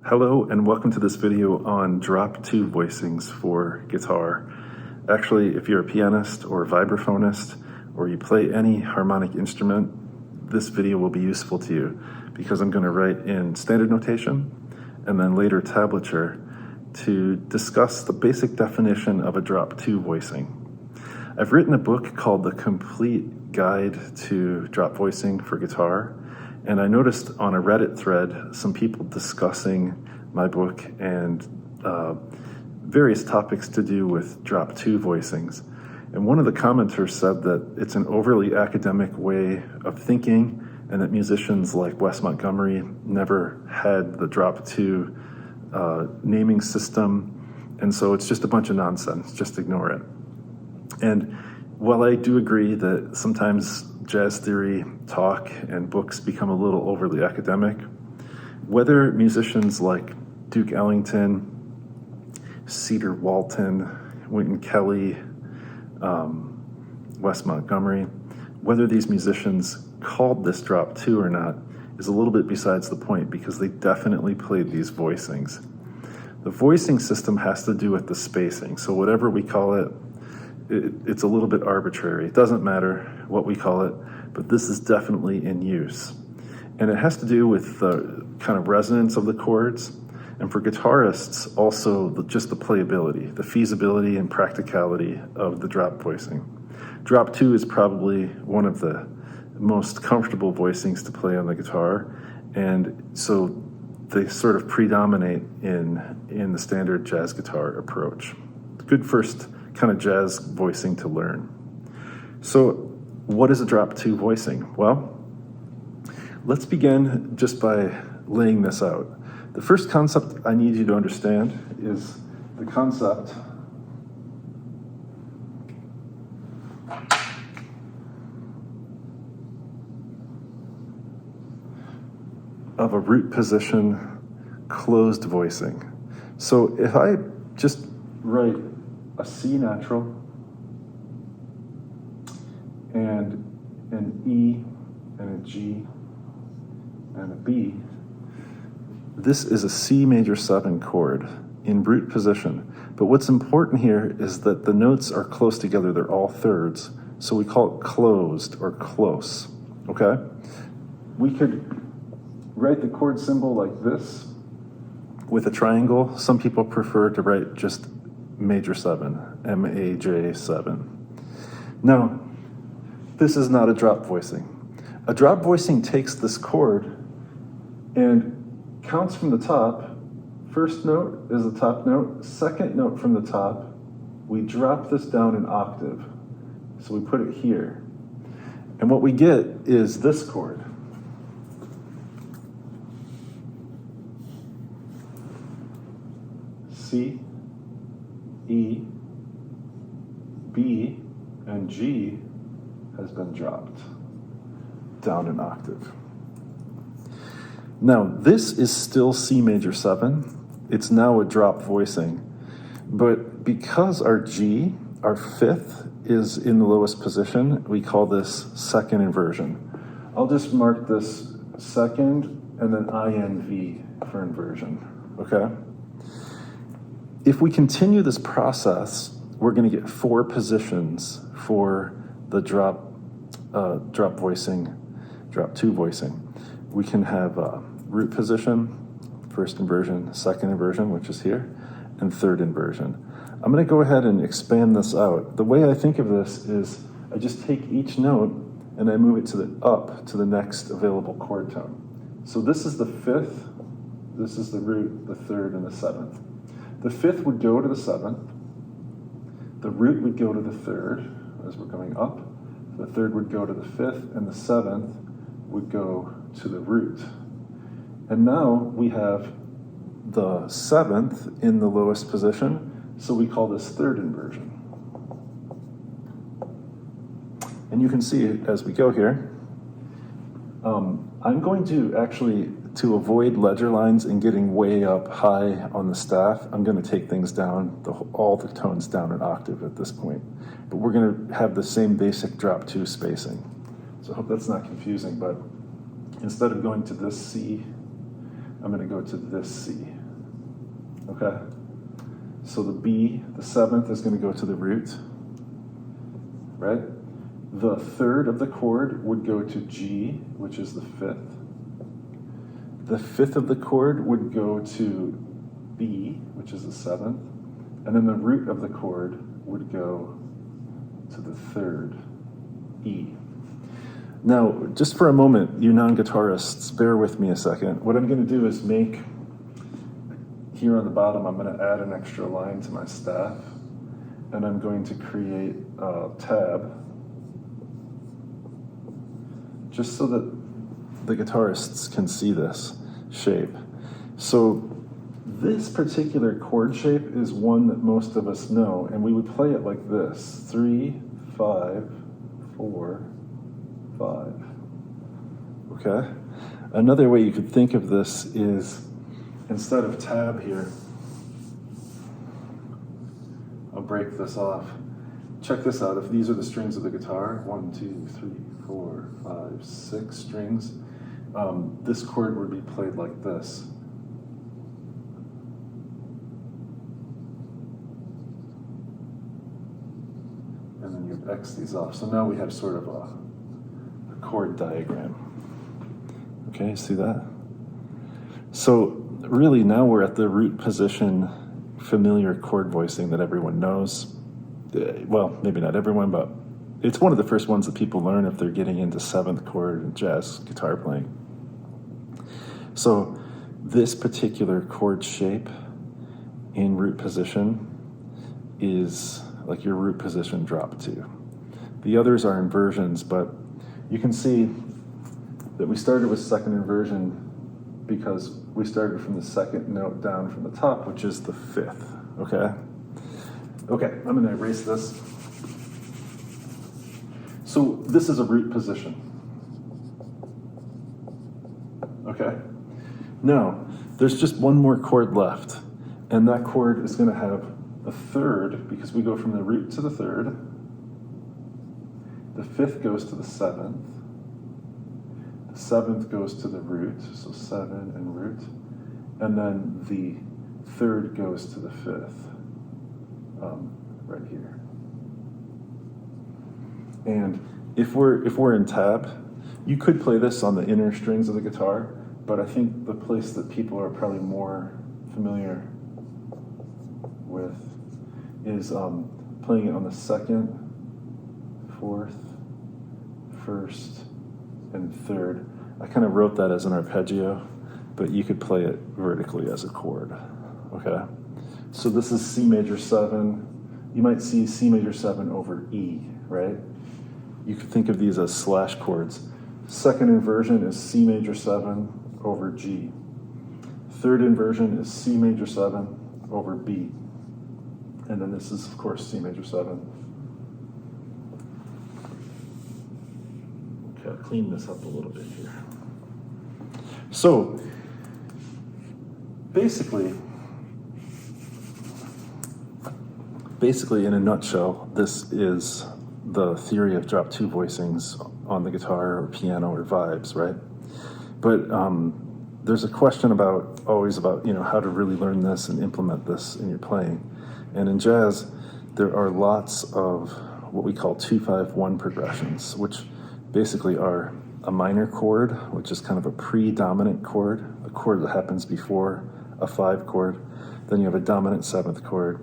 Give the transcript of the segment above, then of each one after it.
Hello and welcome to this video on drop 2 voicings for guitar. Actually, if you're a pianist or vibraphonist or you play any harmonic instrument, this video will be useful to you because I'm going to write in standard notation and then later tablature to discuss the basic definition of a drop 2 voicing. I've written a book called The Complete Guide to Drop Voicing for Guitar, and I noticed on a Reddit thread some people discussing my book and various topics to do with drop 2 voicings. And one of the commenters said that it's an overly academic way of thinking and that musicians like Wes Montgomery never had the drop 2 naming system, and so it's just a bunch of nonsense, just ignore it. And while I do agree that sometimes jazz theory talk and books become a little overly academic, whether musicians like Duke Ellington, Cedar Walton, Wynton Kelly, Wes Montgomery, whether these musicians called this drop 2 or not is a little bit besides the point because they definitely played these voicings. The voicing system has to do with the spacing, so whatever we call it, it's a little bit arbitrary. It doesn't matter what we call it, but this is definitely in use. And it has to do with the kind of resonance of the chords, and for guitarists, also just the playability, the feasibility and practicality of the drop voicing. Drop 2 is probably one of the most comfortable voicings to play on the guitar, and so they sort of predominate in the standard jazz guitar approach. Good first kind of jazz voicing to learn. So what is a drop 2 voicing? Well, let's begin just by laying this out. The first concept I need you to understand is the concept of a root position closed voicing. So if I just write a C natural and an E and a G and a B, this is a C major 7 chord in root position. But what's important here is that the notes are close together, they're all thirds, so we call it closed or close, okay? We could write the chord symbol like this with a triangle. Some people prefer to write just major 7, M-A-J-7. Now, this is not a drop voicing. A drop voicing takes this chord and counts from the top. First note is the top note, second note from the top. We drop this down an octave. So we put it here. And what we get is this chord. C, E, B, and G has been dropped down an octave. Now, this is still C major 7. It's now a drop voicing. But because our G, our 5th, is in the lowest position, we call this second inversion. I'll just mark this second and then INV for inversion, okay? If we continue this process, we're going to get 4 positions for the drop 2 voicing. We can have root position, first inversion, second inversion, which is here, and third inversion. I'm going to go ahead and expand this out. The way I think of this is I just take each note and I move it up to the next available chord tone. So this is the 5th, this is the root, the 3rd, and the 7th. The 5th would go to the 7th, the root would go to the 3rd as we're going up, the 3rd would go to the 5th, and the 7th would go to the root. And now we have the 7th in the lowest position, so we call this third inversion. And you can see as we go here, I'm going to actually, to avoid ledger lines and getting way up high on the staff, I'm going to take things down, all the tones down an octave at this point. But we're going to have the same basic drop 2 spacing. So I hope that's not confusing, but instead of going to this C, I'm going to go to this C. okay? So the B, the seventh, is going to go to the root, right? The third of the chord would go to G, which is the fifth. The fifth of the chord would go to B, which is the seventh. And then the root of the chord would go to the third, E. Now, just for a moment, you non-guitarists, bear with me a second. What I'm going to do is make, here on the bottom, I'm going to add an extra line to my staff, and I'm going to create a tab, just so that the guitarists can see this shape. So this particular chord shape is one that most of us know, and we would play it like this: 3, 5, 4, 5. Okay? Another way you could think of this is, instead of tab here, I'll break this off. Check this out. If these are the strings of the guitar, 1, 2, 3, 4, 5, 6 strings, this chord would be played like this. And then you X these off. So now we have sort of a chord diagram. Okay, see that? So really now we're at the root position familiar chord voicing that everyone knows. Well, maybe not everyone, but it's one of the first ones that people learn if they're getting into seventh chord jazz guitar playing. So this particular chord shape in root position is like your root position drop 2. The others are inversions, but you can see that we started with second inversion because we started from the second note down from the top, which is the fifth, okay? Okay, I'm gonna erase this. So this is a root position, okay? Now, there's just one more chord left, and that chord is gonna have a third, because we go from the root to the third. The fifth goes to the seventh. The seventh goes to the root, so 7 and root. And then the third goes to the fifth, right here. And if we're in tab, you could play this on the inner strings of the guitar, but I think the place that people are probably more familiar with is playing it on the second, fourth, first, and third. I kind of wrote that as an arpeggio, but you could play it vertically as a chord, okay? So this is C major 7. You might see C major 7 over E, right? You could think of these as slash chords. Second inversion is C major 7 over G. Third inversion is C major 7 over B. And then this is, of course, C major 7. Okay, I'll clean this up a little bit here. So, basically, in a nutshell, this is the theory of drop 2 voicings on the guitar or piano or vibes, right? But there's a question always about how to really learn this and implement this in your playing. And in jazz, there are lots of what we call 2-5-1 progressions, which basically are a minor chord, which is kind of a predominant chord, a chord that happens before a 5 chord. Then you have a dominant 7th chord.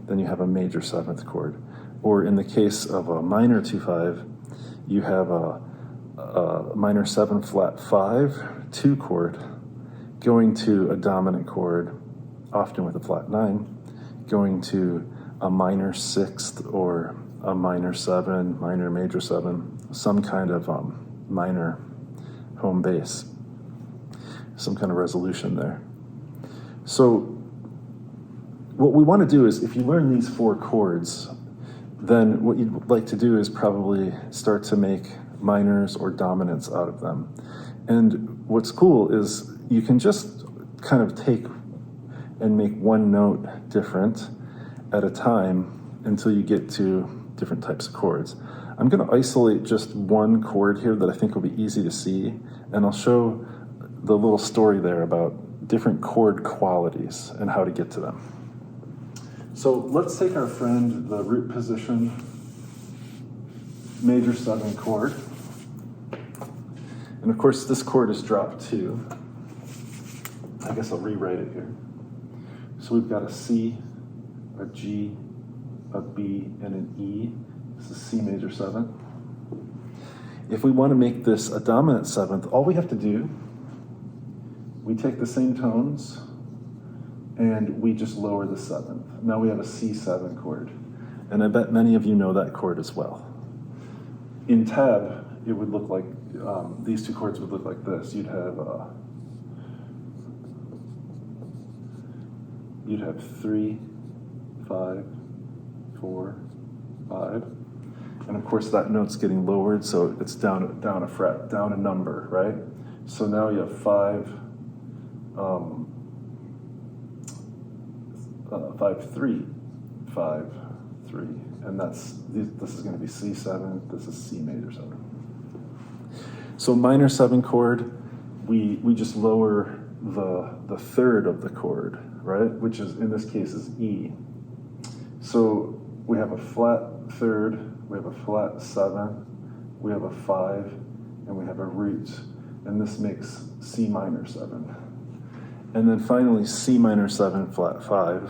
Then you have a major 7th chord. Or in the case of a minor 2-5, you have a minor 7 flat 5 2 chord going to a dominant chord, often with a flat 9, going to a minor 6th or a minor 7, minor major 7, some kind of minor home bass, some kind of resolution there. So what we want to do is, if you learn these 4 chords, then what you'd like to do is probably start to make minors or dominants out of them. And what's cool is you can just kind of take and make one note different at a time until you get to different types of chords. I'm going to isolate just one chord here that I think will be easy to see, and I'll show the little story there about different chord qualities and how to get to them. So let's take our friend, the root position major 7 chord. And of course, this chord is drop 2. I guess I'll rewrite it here. So we've got a C, a G, a B, and an E. This is C major 7. If we want to make this a dominant 7th, all we have to do, we take the same tones and we just lower the 7th. Now we have a C7 chord. And I bet many of you know that chord as well. In tab, it would look like, these two chords would look like this. You'd have 3, 5, 4, 5. And of course that note's getting lowered, so it's down a fret, down a number, right? So now you have 5, 5, 3, 5, 3, and this is going to be C7. This is C major 7. So minor 7 chord, we just lower the third of the chord, right? Which is in this case is E. So we have a flat third, we have a flat 7, we have a 5, and we have a root, and this makes C minor 7. And then finally C minor 7 flat 5,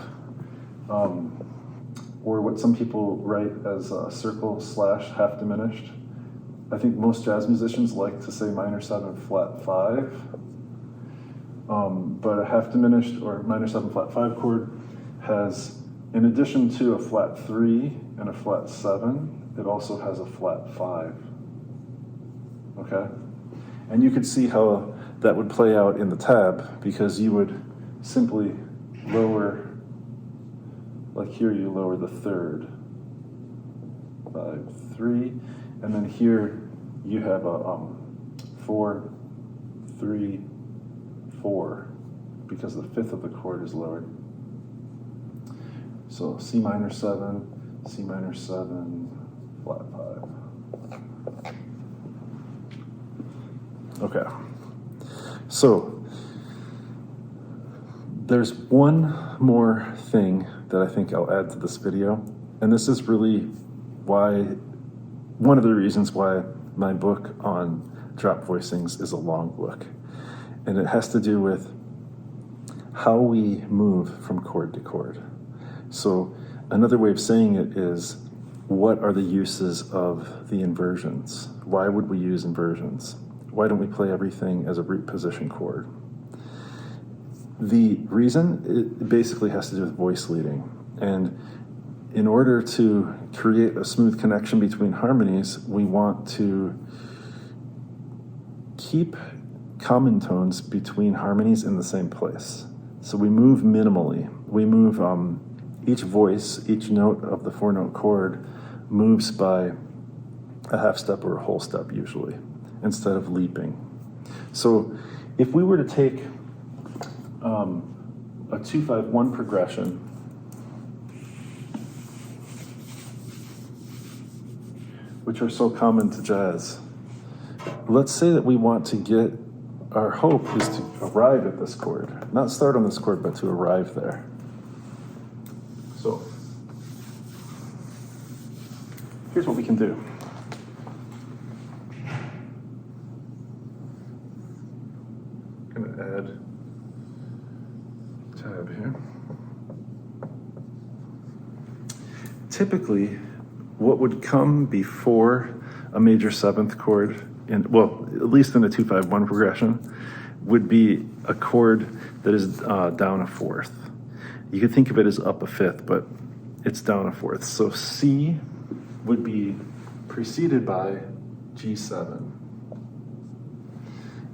or what some people write as a circle / half diminished. I think most jazz musicians like to say minor 7 flat 5, but a half diminished or minor 7 flat 5 chord has, in addition to a flat 3 and a flat 7, it also has a flat 5, okay? And you could see how that would play out in the tab, because you would simply lower, like here you lower the third, 5, 3, and then here you have a 4, 3, 4, because the fifth of the chord is lowered. So C minor 7, C minor 7, flat 5. Okay. So there's one more thing that I think I'll add to this video, and this is really one of the reasons why my book on drop voicings is a long book. And it has to do with how we move from chord to chord. So another way of saying it is, what are the uses of the inversions? Why would we use inversions? Why don't we play everything as a root position chord? The reason, it basically has to do with voice leading. And in order to create a smooth connection between harmonies, we want to keep common tones between harmonies in the same place. So we move minimally. We move each voice, each note of the 4-note chord moves by a half step or a whole step usually, instead of leaping. So if we were to take a 2-5-1 progression, which are so common to jazz, let's say that we want to get, our hope is to arrive at this chord, not start on this chord, but to arrive there. So here's what we can do. I'm going to add tab here. Typically, what would come before a major 7th chord, well, at least in a 2-5-1 progression, would be a chord that is down a 4th. You could think of it as up a 5th, but it's down a 4th. So C would be preceded by G7.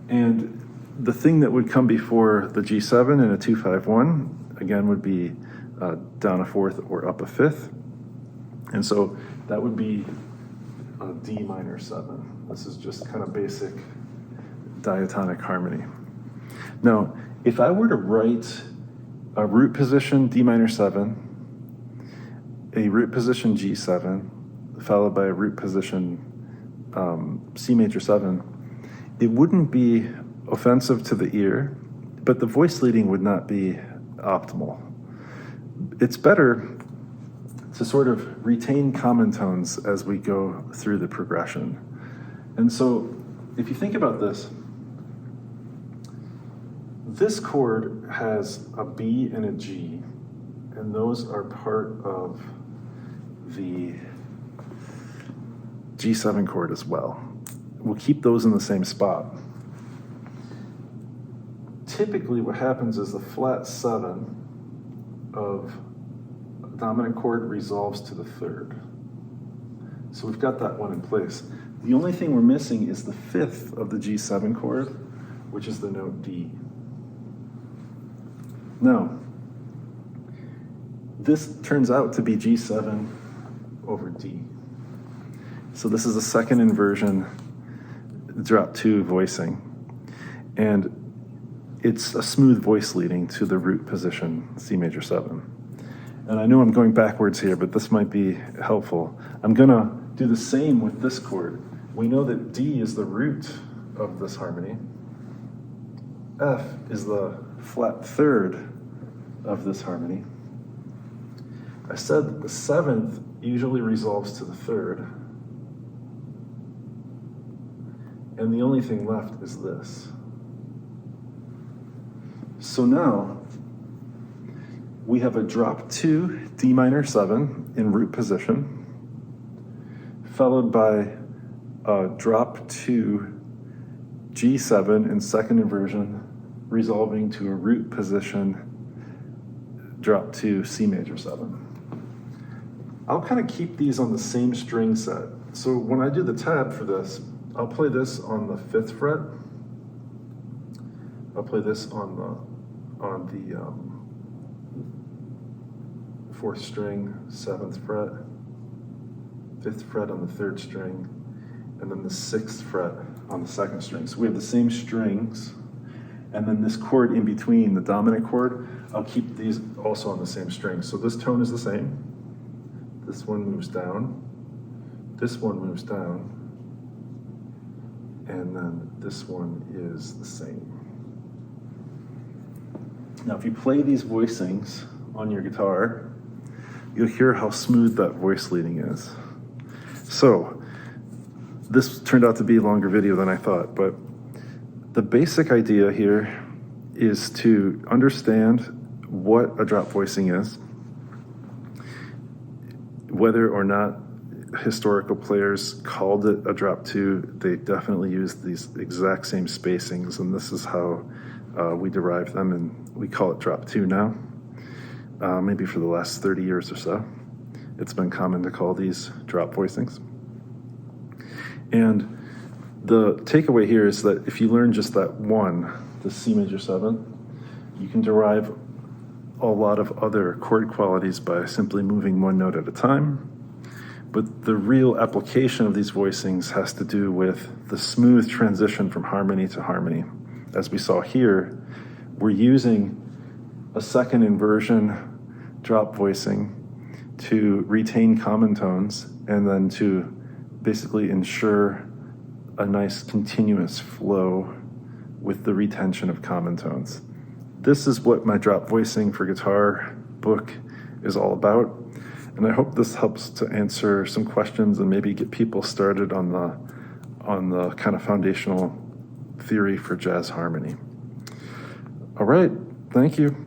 And the thing that would come before the G7 in a 2-5-1, again, would be down a 4th or up a 5th. And so that would be a D minor 7. This is just kind of basic diatonic harmony. Now, if I were to write a root position D minor 7, a root position G7, followed by a root position C major 7, it wouldn't be offensive to the ear, but the voice leading would not be optimal. It's better to sort of retain common tones as we go through the progression. And so if you think about this chord has a B and a G, and those are part of the G7 chord as well. We'll keep those in the same spot. Typically what happens is the flat 7 of a dominant chord resolves to the 3rd. So we've got that one in place. The only thing we're missing is the 5th of the G7 chord, which is the note D. Now, this turns out to be G7 over D. So this is a second inversion drop 2 voicing. And it's a smooth voice leading to the root position, C major 7. And I know I'm going backwards here, but this might be helpful. I'm gonna do the same with this chord. We know that D is the root of this harmony. F is the flat 3rd of this harmony. I said that the 7th usually resolves to the 3rd. And the only thing left is this. So now we have a drop 2 D minor 7 in root position, followed by a drop 2 G7 in second inversion, resolving to a root position, drop 2 C major 7. I'll kind of keep these on the same string set. So when I do the tab for this, I'll play this on the 5th fret. I'll play this on the 4th string, 7th fret, 5th fret on the 3rd string, and then the 6th fret on the 2nd string. So we have the same strings, and then this chord in between, the dominant chord, I'll keep these also on the same string. So this tone is the same. This one moves down, this one moves down, and then this one is the same. Now, if you play these voicings on your guitar, you'll hear how smooth that voice leading is. So, this turned out to be a longer video than I thought, but the basic idea here is to understand what a drop voicing is, whether or not historical players called it a drop 2, they definitely used these exact same spacings, and this is how we derive them, and we call it drop 2 now. Maybe for the last 30 years or so, it's been common to call these drop voicings. And the takeaway here is that if you learn just that one, the C major 7, you can derive a lot of other chord qualities by simply moving one note at a time. But the real application of these voicings has to do with the smooth transition from harmony to harmony. As we saw here, we're using a second inversion drop voicing to retain common tones and then to basically ensure a nice continuous flow with the retention of common tones. This is what my drop voicing for guitar book is all about. And I hope this helps to answer some questions and maybe get people started on the kind of foundational theory for jazz harmony. All right, thank you.